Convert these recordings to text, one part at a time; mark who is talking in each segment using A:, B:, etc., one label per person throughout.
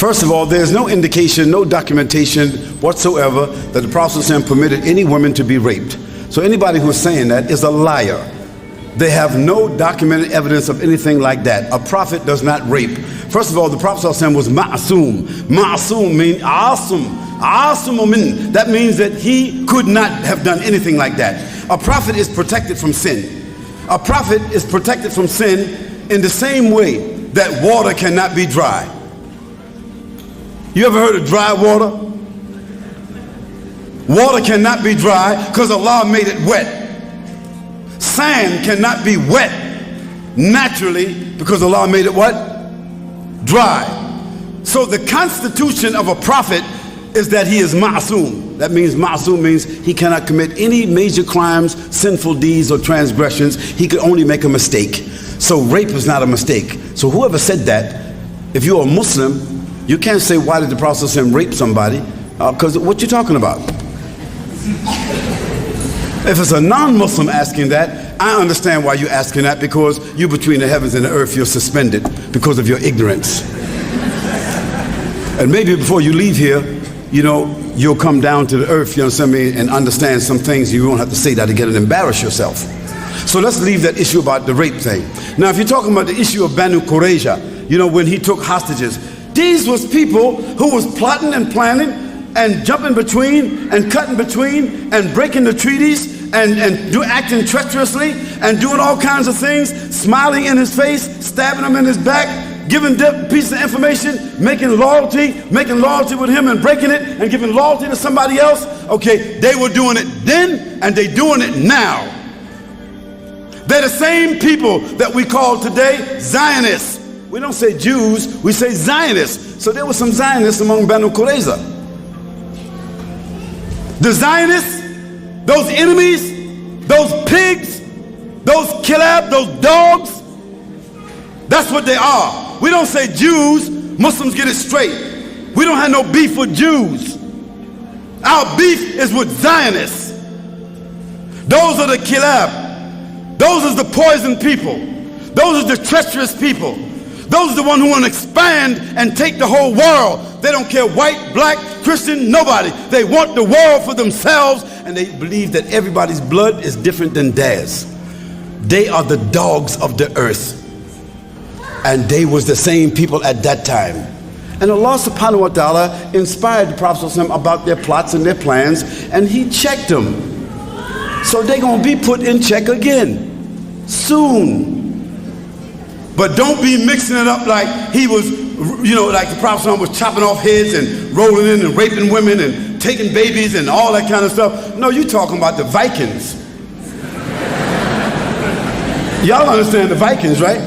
A: First of all, there's no indication, no documentation whatsoever that the Prophet ﷺ permitted any woman to be raped. So anybody who's saying that is a liar. They have no documented evidence of anything like that. A prophet does not rape. First of all, the Prophet ﷺ was ma'asum. Ma'asum means asum. Asum min. That means that he could not have done anything like that. A prophet is protected from sin. A prophet is protected from sin in the same way that water cannot be dry. You ever heard of dry water? Water cannot be dry because Allah made it wet. Sand cannot be wet naturally because Allah made it what? Dry. So the constitution of a prophet is that he is ma'asum. That means ma'asum means he cannot commit any major crimes, sinful deeds or transgressions. He could only make a mistake. So rape is not a mistake. So whoever said that, if you're a Muslim, you can't say, why did the Prophet ﷺ rape somebody? Because what you talking about? If it's a non-Muslim asking that, I understand why you're asking that, because you're between the heavens and the earth, you're suspended because of your ignorance. And maybe before you leave here, you know, you'll come down to the earth, you understand me, and understand some things. You won't have to say that again and embarrass yourself. So let's leave that issue about the rape thing. Now, if you're talking about the issue of Banu Qurayza, you know, when he took hostages, these was people who was plotting and planning and jumping between and cutting between and breaking the treaties and acting treacherously and doing all kinds of things, smiling in his face, stabbing him in his back, giving pieces of information, making loyalty with him and breaking it and giving loyalty to somebody else. Okay, they were doing it then and they doing it now. They're the same people that we call today Zionists. We don't say Jews, we say Zionists. So there were some Zionists among Banu Qurayza. The Zionists, those enemies, those pigs, those kilab, those dogs, that's what they are. We don't say Jews. Muslims, get it straight. We don't have no beef with Jews. Our beef is with Zionists. Those are the kilab. Those are the poison people. Those are the treacherous people. Those are the ones who want to expand and take the whole world. They don't care white, black, Christian, nobody. They want the world for themselves, and they believe that everybody's blood is different than theirs. They are the dogs of the earth. And they was the same people at that time. And Allah subhanahu wa ta'ala inspired the Prophet ﷺ about their plots and their plans, and he checked them. So they're going to be put in check again soon. But don't be mixing it up like he was, you know, like the Prophet ﷺ was chopping off heads and rolling in and raping women and taking babies and all that kind of stuff. No, you're talking about the Vikings. Y'all understand the Vikings, right?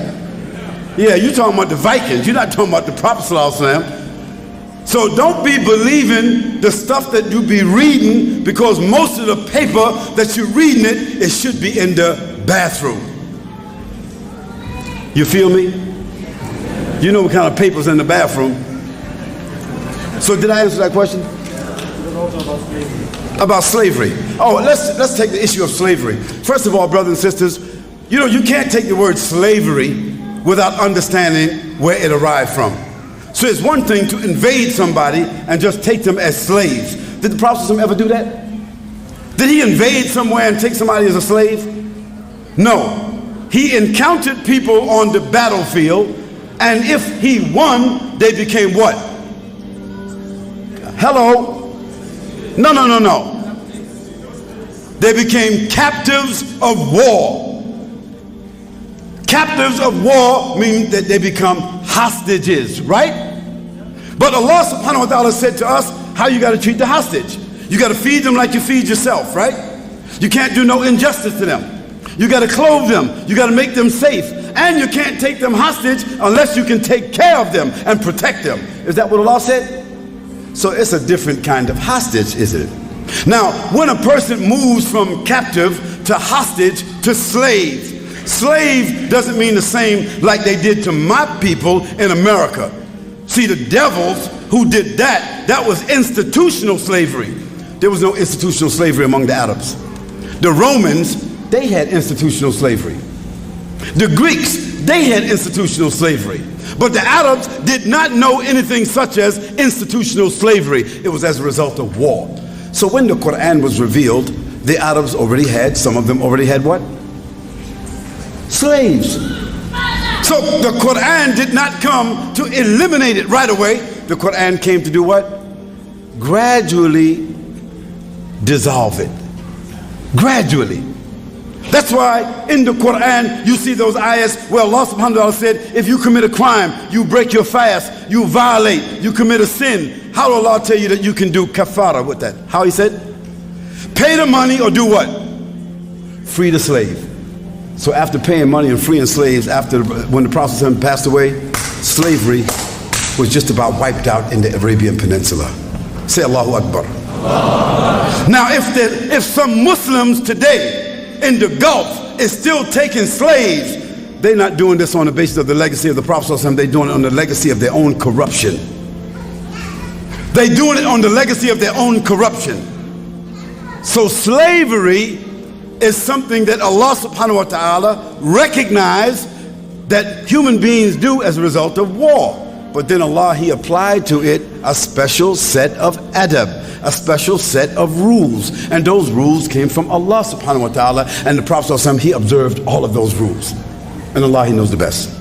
A: Yeah, you're talking about the Vikings. You're not talking about the Prophet ﷺ. So don't be believing the stuff that you be reading, because most of the paper that you're reading it should be in the bathroom. You feel me? You know what kind of paper's in the bathroom. So did I answer that question? About slavery. Oh, let's take the issue of slavery. First of all, brothers and sisters, you know, you can't take the word slavery without understanding where it arrived from. So it's one thing to invade somebody and just take them as slaves. Did the Prophet ever do that? Did he invade somewhere and take somebody as a slave? No. He encountered people on the battlefield, and if he won, they became what? Hello? No. They became captives of war. Captives of war mean that they become hostages, right? But Allah subhanahu wa ta'ala said to us how you got to treat the hostage. You got to feed them like you feed yourself, right? You can't do no injustice to them. You got to clothe them. You got to make them safe. And you can't take them hostage unless you can take care of them and protect them. Is that what Allah said? So it's a different kind of hostage, isn't it? Now, when a person moves from captive to hostage to slave, slave doesn't mean the same like they did to my people in America. See, the devils who did that, that was institutional slavery. There was no institutional slavery among the Arabs. The Romans, they had institutional slavery. The Greeks, they had institutional slavery. But the Arabs did not know anything such as institutional slavery. It was as a result of war. So when the Quran was revealed, the Arabs already had, some of them already had what? Slaves. So the Quran did not come to eliminate it right away. The Quran came to do what? Gradually dissolve it. Gradually. That's why in the Quran you see those ayahs where Allah subhanahu wa ta'ala said, if you commit a crime, you break your fast, you violate, you commit a sin, how will Allah tell you that you can do kafara with that? How he said? Pay the money or do what? Free the slave. So after paying money and freeing slaves, when the Prophet passed away, slavery was just about wiped out in the Arabian Peninsula. Say Allahu Akbar. Allah. Now if some Muslims today in the Gulf is still taking slaves, they're not doing this on the basis of the legacy of the Prophet, they're doing it on the legacy of their own corruption. They're doing it on the legacy of their own corruption. So slavery is something that Allah subhanahu wa ta'ala recognized that human beings do as a result of war. But then Allah, He applied to it a special set of adab, a special set of rules. And those rules came from Allah subhanahu wa ta'ala. And the Prophet, he observed all of those rules. And Allah, He knows the best.